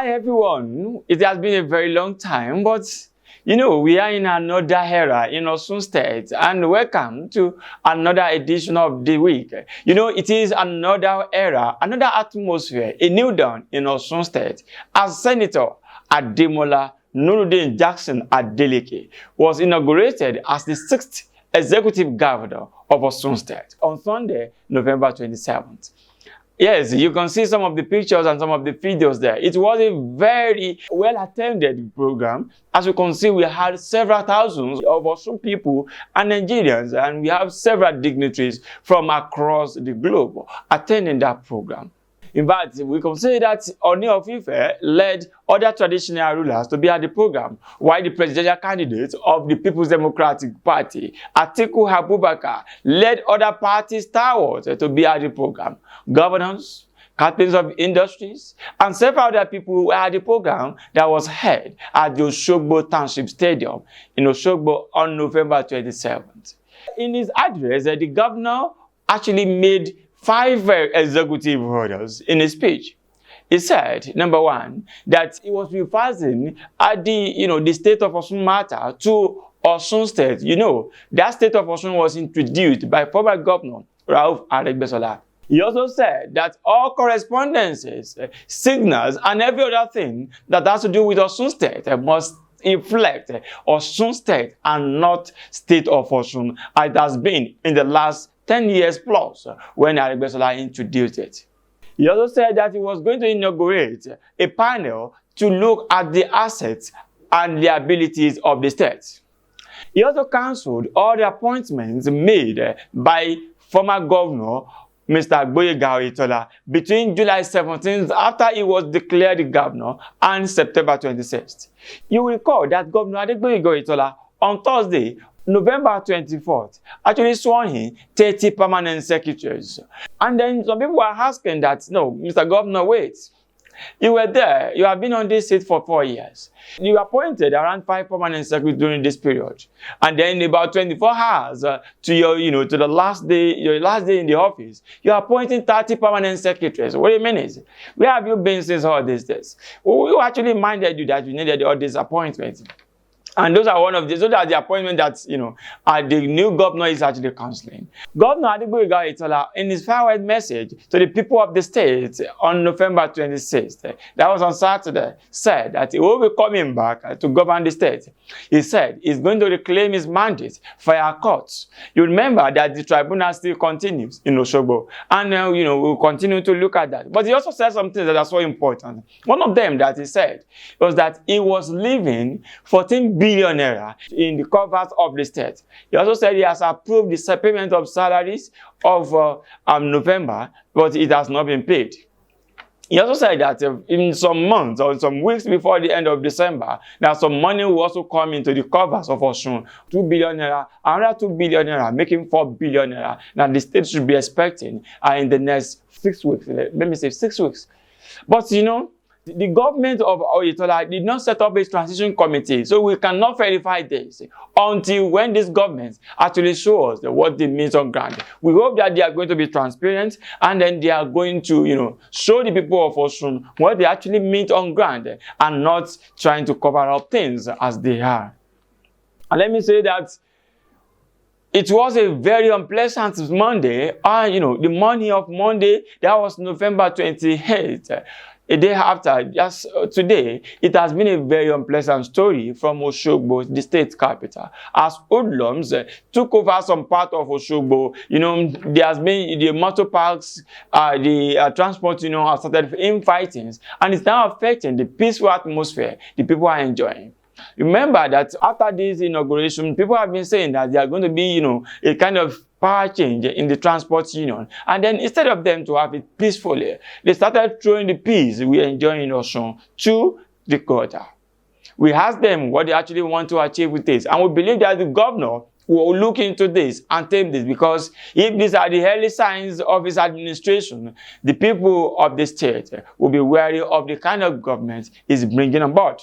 Hi everyone, it has been a very long time, but we are in another era in Osun State, and welcome to another edition of the week. It is another era, another atmosphere, a new dawn in Osun State, as Senator Ademola Adeleke was inaugurated as the 6th executive governor of Osun State on Sunday, November 27th. Yes, you can see some of the pictures and some of the videos there. It was a very well-attended program. As you can see, we had several thousands of Osun people and Nigerians, and we have several dignitaries from across the globe attending that program. In fact, we can say that Oni of Ife led other traditional rulers to be at the program, while the presidential candidate of the People's Democratic Party, Atiku Abubakar, led other party stalwarts to be at the program. Governors, captains of industries, and several other people were at the program that was held at the Osogbo Township Stadium in Osogbo on November 27th. In his address, the governor actually made 5 executive orders in his speech. He said, number 1, that he was reversing at the state of Osun matter to Osun State. That state of Osun was introduced by former governor Rauf. He also said that all correspondences, signals, and every other thing that has to do with Osun State must reflect Osun State and not state of Osun, as it has been in the last 10 years plus when Ademola introduced it. He also said that he was going to inaugurate a panel to look at the assets and the abilities of the state. He also cancelled all the appointments made by former governor Mr. Boyega between July 17th, after he was declared governor, and September 26th. You will recall that Governor Boyega on Thursday, November 24th, actually sworn in 30 permanent secretaries. And then some people were asking that, no, Mr. Governor, wait. You were there. You have been on this seat for 4 years. You appointed around 5 permanent secretaries during this period. And then about 24 hours to your, to the last day, your last day in the office, you're appointing 30 permanent secretaries. Wait a minute. Where have you been since all these days? Who actually minded you that you needed all these appointments? And those are the appointments that, the new governor is actually counseling. Governor Ademola, in his farewell message to the people of the state on November 26th, that was on Saturday, said that he will be coming back to govern the state. He said he's going to reclaim his mandate for our courts. You remember that the tribunal still continues in Osogbo, and we'll continue to look at that. But he also said something that are so important. One of them that he said was that he was leaving 14 billion naira in the covers of the state. He also said he has approved the payment of salaries of November, but it has not been paid. He also said that in some months or some weeks before the end of December, that some money will also come into the covers of Osun. 2 billion naira, another 2 billion naira, making 4 billion naira. Now the state should be expecting in the next 6 weeks. Let me say 6 weeks. But the government of Oyetola did not set up a transition committee, so we cannot verify this until when this government actually shows us what it means on ground. We hope that they are going to be transparent, and then they are going to, show the people of Osun what they actually mean on ground, and not trying to cover up things as they are. And let me say that it was a very unpleasant Monday. The morning of Monday, that was November 28th. A day after, just today, it has been a very unpleasant story from Osogbo, the state capital. As hoodlums took over some part of Osogbo, there has been the motor parks, the transport, have started infighting, and it's now affecting the peaceful atmosphere the people are enjoying. Remember that after this inauguration, people have been saying that there are going to be, a kind of power change in the transport union. And then instead of them to have it peacefully, they started throwing the peace we enjoy in Osun to the gutter. We asked them what they actually want to achieve with this. And we believe that the governor will look into this and tame this, because if these are the early signs of his administration, the people of the state will be wary of the kind of government he's bringing on board.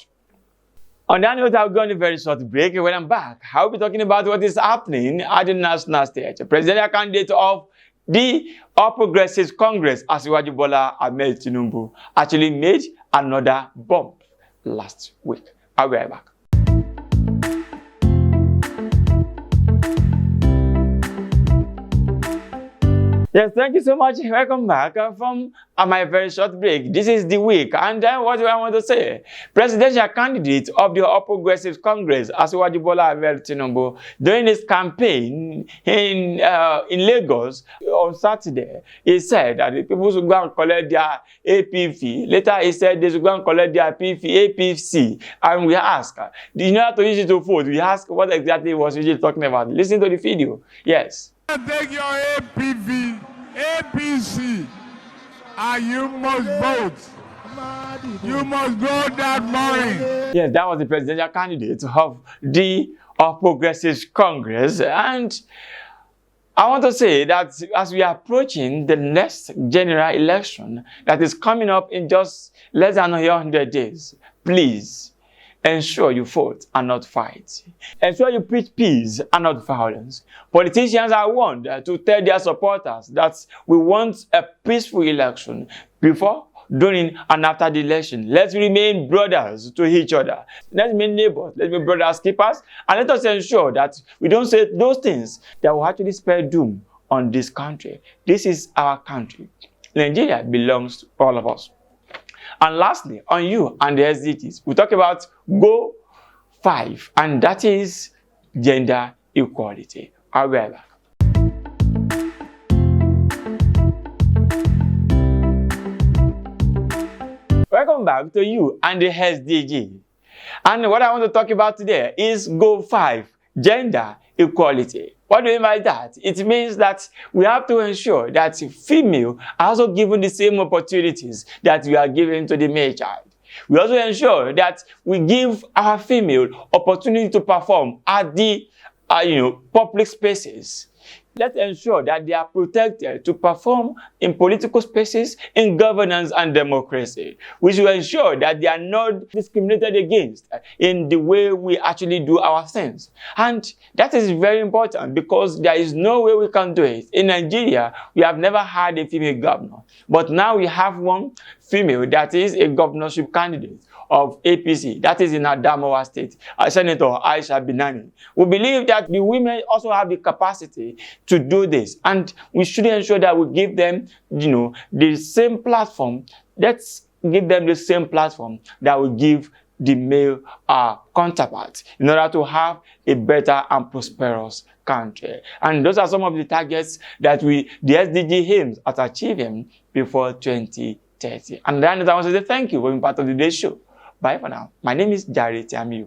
On that note, I'll go on a very short break. When I'm back, I'll be talking about what is happening at the national stage. The presidential candidate of the All Progressives Congress, Asiwaju Bola Ahmed Tinubu, actually made another bomb last week. I'll be right back. Yes, thank you so much. Welcome back from my very short break. This is the week. And then what do I want to say? Presidential candidate of the All Progressives Congress, Ademola Adeleke Tinubu, during his campaign in Lagos on Saturday, he said that the people should go and collect their APV. Later, he said they should go and collect their APC. And we ask, in order to use it to vote, we ask what exactly was he talking about. Listen to the video. Yes. Take your APV, APC, and you must vote. You must go that morning. Yes, that was the presidential candidate of the All Progressives Congress. And I want to say that as we are approaching the next general election that is coming up in just less than 100 days, please ensure you vote and not fight. Ensure you preach peace and not violence. Politicians are warned to tell their supporters that we want a peaceful election before, during, and after the election. Let's remain brothers to each other. Let's remain neighbors. Let's be brothers keepers. And let us ensure that we don't say those things that will actually spell doom on this country. This is our country. Nigeria belongs to all of us. And lastly, on you and the SDGs, we talk about Go 5, and that is gender equality. I'll be right back. Welcome back to you and the SDG. And what I want to talk about today is Go 5, gender equality. What do you mean by that? It means that we have to ensure that female are also given the same opportunities that we are giving to the male child. We also ensure that we give our female opportunity to perform at the public spaces. Let's ensure that they are protected to perform in political spaces, in governance and democracy. We should ensure that they are not discriminated against in the way we actually do our things. And that is very important because there is no way we can do it. In Nigeria, we have never had a female governor. But now we have one female that is a governorship candidate of APC, that is in Ademola State, Senator Aisha Binani. We believe that the women also have the capacity to do this, and we should ensure that we give them, the same platform. Let's give them the same platform that we give the male counterparts in order to have a better and prosperous country. And those are some of the targets that the SDG aims at achieving before 2030. And then I want to say thank you for being part of today's show. Bye for now. My name is Jare Tiamiyu.